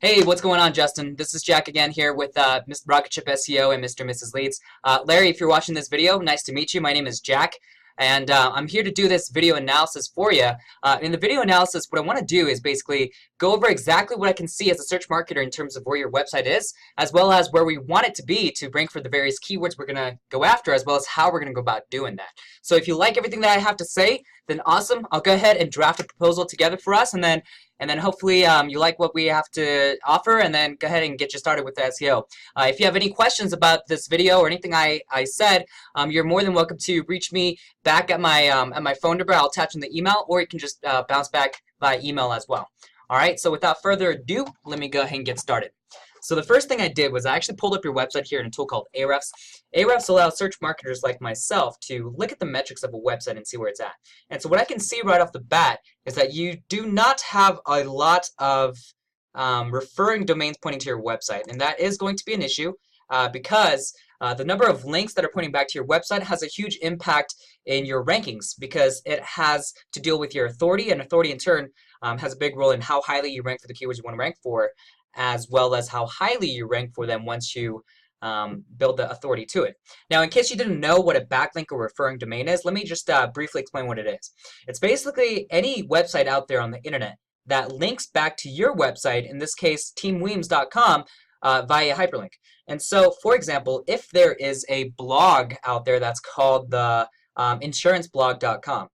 Hey, what's going on, Justin? This is Jack again here with Mr. Rocket Ship SEO and Mr. and Mrs. Leads. Larry, if you're watching this video, nice to meet you. My name is Jack, and I'm here to do this video analysis for you. In the video analysis, what I want to do is basically go over exactly what I can see as a search marketer in terms of where your website is, as well as where we want it to be to rank for the various keywords we're going to go after, as well as how we're going to go about doing that. So if you like everything that I have to say, then awesome. I'll go ahead and draft a proposal together for us, and then hopefully you like what we have to offer, and then go ahead and get you started with the SEO. If you have any questions about this video or anything I said, you're more than welcome to reach me back at my phone number. I'll attach in the email, or you can just bounce back by email as well. All right, so without further ado, let me go ahead and get started. So the first thing I did was I actually pulled up your website here in a tool called Ahrefs. Ahrefs allows search marketers like myself to look at the metrics of a website and see where it's at. And so what I can see right off the bat is that you do not have a lot of referring domains pointing to your website. And that is going to be an issue because the number of links that are pointing back to your website has a huge impact in your rankings because it has to deal with your authority, and authority in turn has a big role in how highly you rank for the keywords you want to rank for, as well as how highly you rank for them once you build the authority to it. Now, in case you didn't know what a backlink or referring domain is, let me just briefly explain what it is. It's basically any website out there on the internet that links back to your website, in this case, teamweems.com, via hyperlink. And so, for example, if there is a blog out there that's called the insuranceblog.com,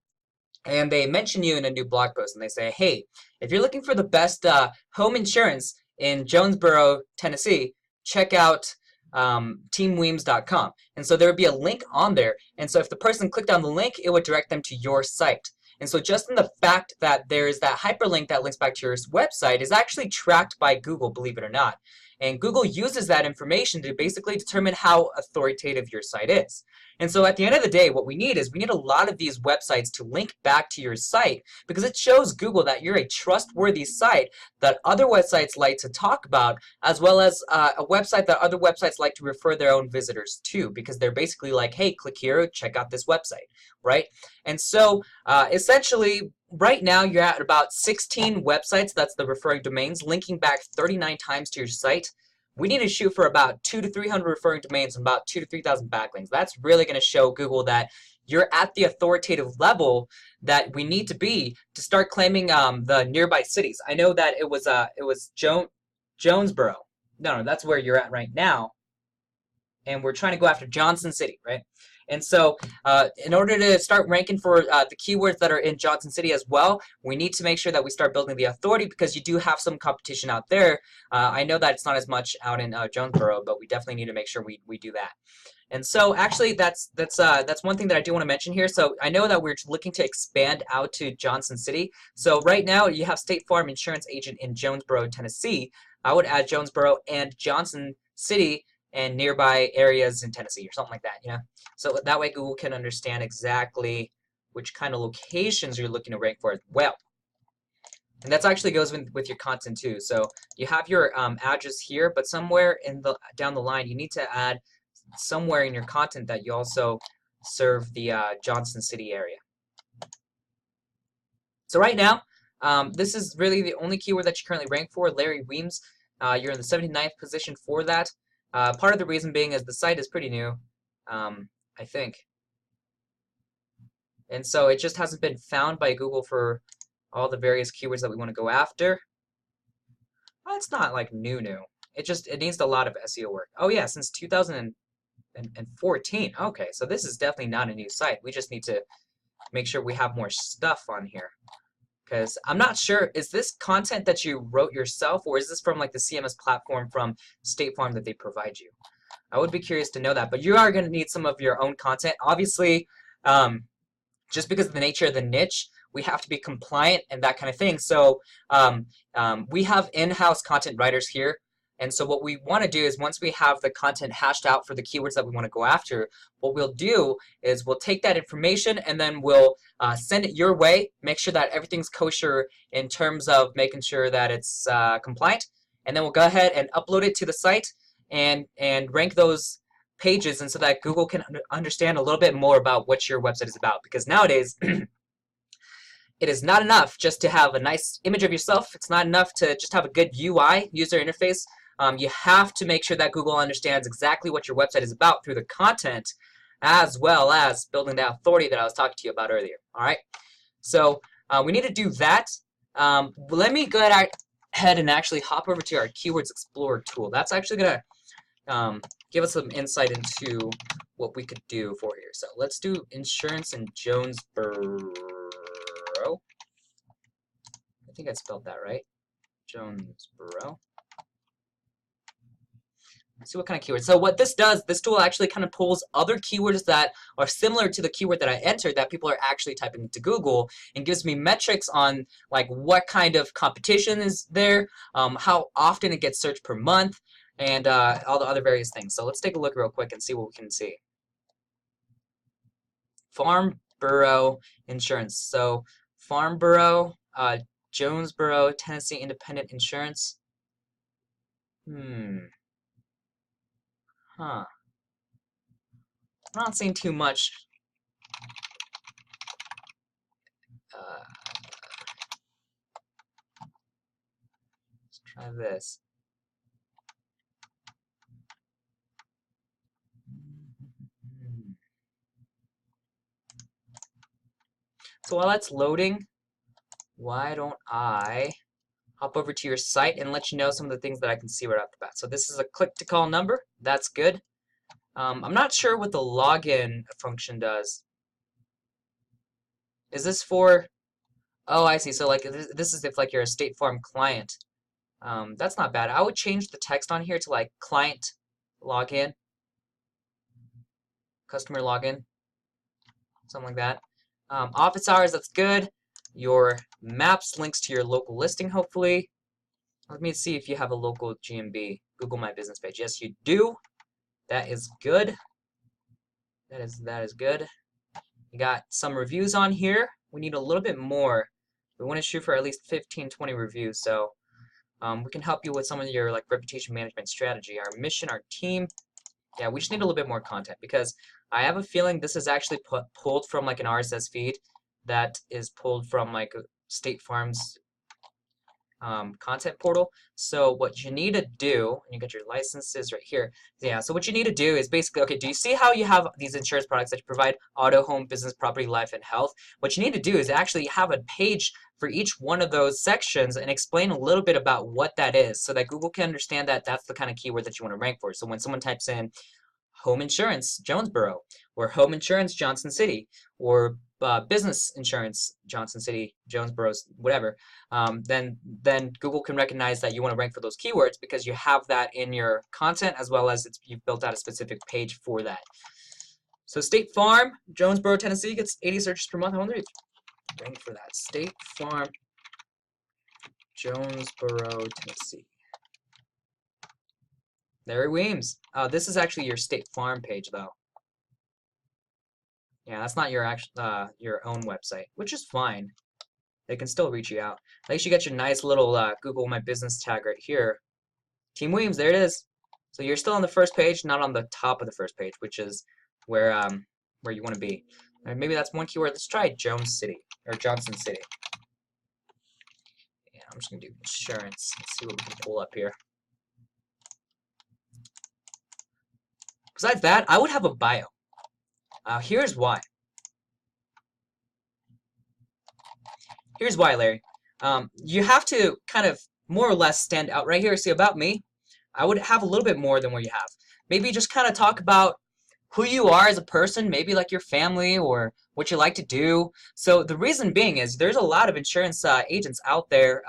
and they mention you in a new blog post, and they say, hey, if you're looking for the best home insurance in Jonesboro, Tennessee, check out teamweems.com. And so there would be a link on there. And so if the person clicked on the link, it would direct them to your site. And so just in the fact that there is that hyperlink that links back to your website is actually tracked by Google, believe it or not. And Google uses that information to basically determine how authoritative your site is. And so at the end of the day, what we need a lot of these websites to link back to your site, because it shows Google that you're a trustworthy site that other websites like to talk about, as well as a website that other websites like to refer their own visitors to, because they're basically like, hey, click here, check out this website, right? And so essentially, right now you're at about 16 websites, that's the referring domains, linking back 39 times to your site. We need to shoot for about 200 to 300 referring domains and about 2,000 to 3,000 backlinks. That's really going to show Google that you're at the authoritative level that we need to be to start claiming the nearby cities. I know that it was Jonesboro. No, that's where you're at right now. And we're trying to go after Johnson City, right? And so in order to start ranking for the keywords that are in Johnson City as well, we need to make sure that we start building the authority, because you do have some competition out there. I know that it's not as much out in Jonesboro, but we definitely need to make sure we do that. And so actually that's one thing that I do want to mention here. So I know that we're looking to expand out to Johnson City. So right now you have State Farm Insurance Agent in Jonesboro, Tennessee. I would add Jonesboro and Johnson City and nearby areas in Tennessee or something like that, you know? So that way Google can understand exactly which kind of locations you're looking to rank for as well. And that actually goes with your content too. So you have your address here, but somewhere down the line, you need to add somewhere in your content that you also serve the Johnson City area. So right now, this is really the only keyword that you currently rank for, Larry Weems. You're in the 79th position for that. Part of the reason being is the site is pretty new, I think. And so it just hasn't been found by Google for all the various keywords that we want to go after. Well, it's not like new. It needs a lot of SEO work. Oh yeah, since 2014. Okay, so this is definitely not a new site. We just need to make sure we have more stuff on here. Because I'm not sure, is this content that you wrote yourself, or is this from like the CMS platform from State Farm that they provide you? I would be curious to know that, but you are going to need some of your own content. Obviously, just because of the nature of the niche, we have to be compliant and that kind of thing. So we have in-house content writers here. And so what we want to do is, once we have the content hashed out for the keywords that we want to go after, what we'll do is we'll take that information and then we'll send it your way, make sure that everything's kosher in terms of making sure that it's compliant, and then we'll go ahead and upload it to the site and rank those pages, and so that Google can understand a little bit more about what your website is about. Because nowadays, it is not enough just to have a nice image of yourself. It's not enough to just have a good UI, user interface. You have to make sure that Google understands exactly what your website is about through the content, as well as building that authority that I was talking to you about earlier. All right, so we need to do that. Let me go ahead and actually hop over to our Keywords Explorer tool. That's actually going to give us some insight into what we could do for here. So let's do insurance in Jonesboro. I think I spelled that right. Jonesboro. Let's see what kind of keywords. So what this does, this tool actually kind of pulls other keywords that are similar to the keyword that I entered that people are actually typing into Google, and gives me metrics on like what kind of competition is there, how often it gets searched per month, and all the other various things. So let's take a look real quick and see what we can see. Farnborough Insurance. So Farnborough, Jonesboro, Tennessee Independent Insurance. Huh. I'm not seeing too much. Let's try this. So while that's loading, why don't I hop over to your site and let you know some of the things that I can see right off the bat. So this is a click to call number. That's good. I'm not sure what the login function does. Is this for... Oh, I see. So like this is if like you're a State Farm client. That's not bad. I would change the text on here to like client login, customer login, something like that. Office hours, that's good. Your maps links to your local listing, hopefully. Let me see if you have a local GMB, Google My Business page. Yes, you do. That is good. That is good. You got some reviews on here. We need a little bit more. We want to shoot for at least 15, 20 reviews. So we can help you with some of your like reputation management strategy. Our mission, our team. Yeah, we just need a little bit more content, because I have a feeling this is actually pulled from like an RSS feed that is pulled from like State Farm's content portal. So what you need to do, and you get your licenses right here. Yeah, so what you need to do is basically, okay, do you see how you have these insurance products that you provide auto, home, business, property, life, and health? What you need to do is actually have a page for each one of those sections and explain a little bit about what that is, so that Google can understand that that's the kind of keyword that you want to rank for. So when someone types in home insurance Jonesboro, or home insurance Johnson City, or business insurance Johnson City, Jonesboro, whatever, then Google can recognize that you want to rank for those keywords, because you have that in your content, as well as you've built out a specific page for that. So State Farm, Jonesboro, Tennessee gets 80 searches per month. I wonder if it's ranked for that. State Farm, Jonesboro, Tennessee. Larry Weems. This is actually your State Farm page, though. Yeah, that's not your your own website, which is fine. They can still reach you out. At least you get your nice little Google My Business tag right here. Team Weems, there it is. So you're still on the first page, not on the top of the first page, which is where you want to be. And maybe that's one keyword. Let's try Jones City or Johnson City. Yeah, I'm just gonna do insurance. Let's see what we can pull up here. Besides that, I would have a bio. Here's why. Here's why, Larry. You have to kind of more or less stand out right here. See, about me, I would have a little bit more than what you have. Maybe just kind of talk about who you are as a person, maybe like your family or what you like to do. So the reason being is there's a lot of insurance agents out there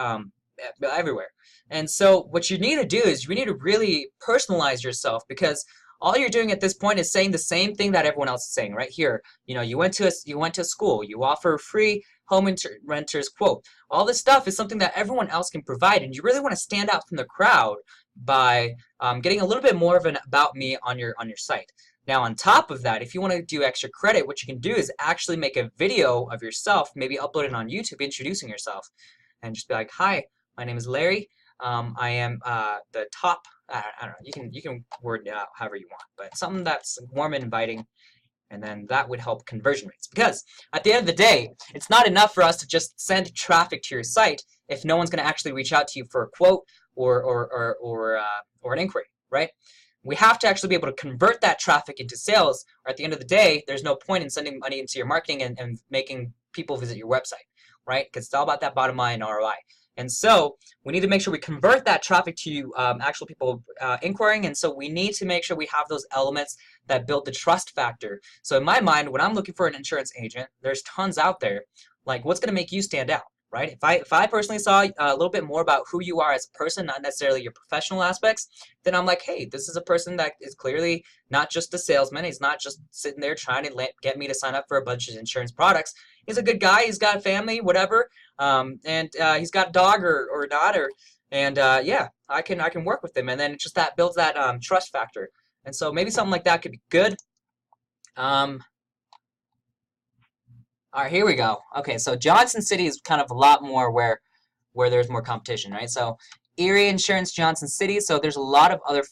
everywhere. And so what you need to do is you need to really personalize yourself, because all you're doing at this point is saying the same thing that everyone else is saying right here. You know, you went to school, you offer free home renters quote. All this stuff is something that everyone else can provide, and you really want to stand out from the crowd by getting a little bit more of an about me on your site. Now, on top of that, if you want to do extra credit, what you can do is actually make a video of yourself, maybe upload it on YouTube, introducing yourself, and just be like, "Hi, my name is Larry. I am the top." I don't know. You can word it out however you want, but something that's warm and inviting, And then that would help conversion rates. Because at the end of the day, it's not enough for us to just send traffic to your site if no one's going to actually reach out to you for a quote or an inquiry, right? We have to actually be able to convert that traffic into sales, or at the end of the day, there's no point in sending money into your marketing and making people visit your website, right? Because it's all about that bottom line ROI. And so we need to make sure we convert that traffic to actual people inquiring. And so we need to make sure we have those elements that build the trust factor. So in my mind, when I'm looking for an insurance agent, there's tons out there. Like, what's going to make you stand out, right? If I personally saw a little bit more about who you are as a person, not necessarily your professional aspects, then I'm like, hey, this is a person that is clearly not just a salesman. He's not just sitting there trying to get me to sign up for a bunch of insurance products. He's a good guy. He's got a family, whatever, and he's got a dog or a daughter, and yeah, I can work with him. And then it's just that builds that trust factor. And so maybe something like that could be good. All right, here we go. Okay, so Johnson City is kind of a lot more where there's more competition, right? So Erie Insurance, Johnson City. So there's a lot of other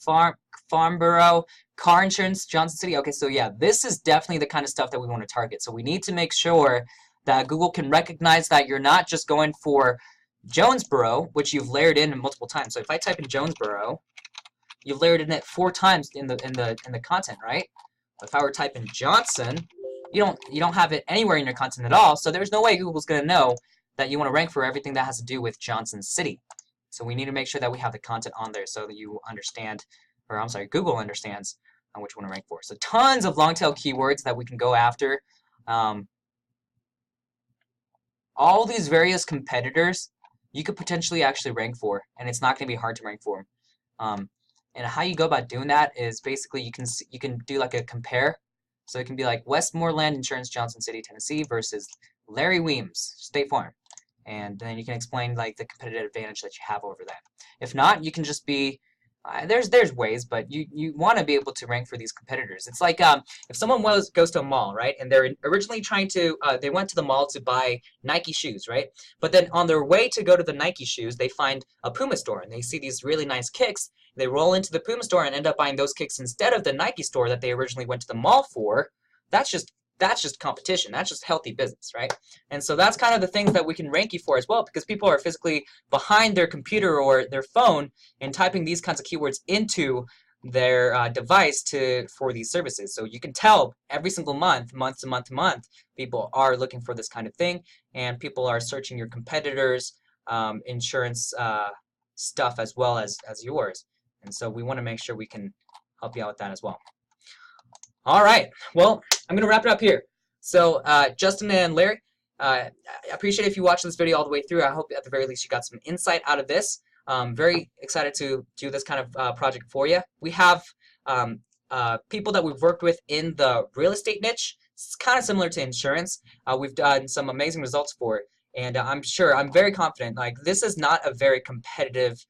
Farnborough, car insurance, Johnson City. Okay, so yeah, this is definitely the kind of stuff that we want to target. So we need to make sure that Google can recognize that you're not just going for Jonesboro, which you've layered in multiple times. So if I type in Jonesboro, you've layered in it 4 times in the content, right? If I were typing Johnson, you don't have it anywhere in your content at all. So there's no way Google's going to know that you want to rank for everything that has to do with Johnson City. So we need to make sure that we have the content on there so that you understand, or I'm sorry, Google understands which one to rank for. So tons of long tail keywords that we can go after. All these various competitors you could potentially actually rank for, and it's not going to be hard to rank for them. And how you go about doing that is basically you can do like a compare. So it can be like Westmoreland Insurance, Johnson City, Tennessee versus Larry Weems, State Farm. And then you can explain like the competitive advantage that you have over that. If not, you can just be there's ways, but you want to be able to rank for these competitors. It's like if someone goes to a mall, right, and they're originally trying to they went to the mall to buy Nike shoes, right, but then on their way to go to the Nike shoes, they find a Puma store and they see these really nice kicks. They roll into the Puma store and end up buying those kicks instead of the Nike store that they originally went to the mall for. That's just competition. That's just healthy business, right? And so that's kind of the things that we can rank you for as well, because people are physically behind their computer or their phone and typing these kinds of keywords into their device for these services. So you can tell every single month to month, people are looking for this kind of thing, and people are searching your competitors' insurance stuff as well as yours. And so we want to make sure we can help you out with that as well. All right, well, I'm going to wrap it up here. So Justin and Larry, I appreciate if you watched this video all the way through. I hope at the very least you got some insight out of this. Very excited to do this kind of project for you. We have people that we've worked with in the real estate niche. It's kind of similar to insurance. We've done some amazing results for it. And I'm very confident, like this is not a very competitive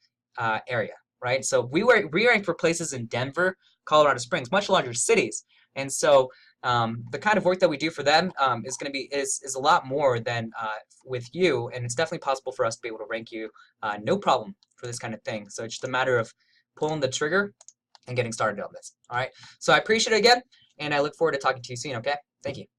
area, right? So we rank for places in Denver, Colorado Springs, much larger cities. And so the kind of work that we do for them is going to be a lot more than with you, and it's definitely possible for us to be able to rank you no problem for this kind of thing. So it's just a matter of pulling the trigger and getting started on this. All right. So I appreciate it again, and I look forward to talking to you soon. Okay. Thank you.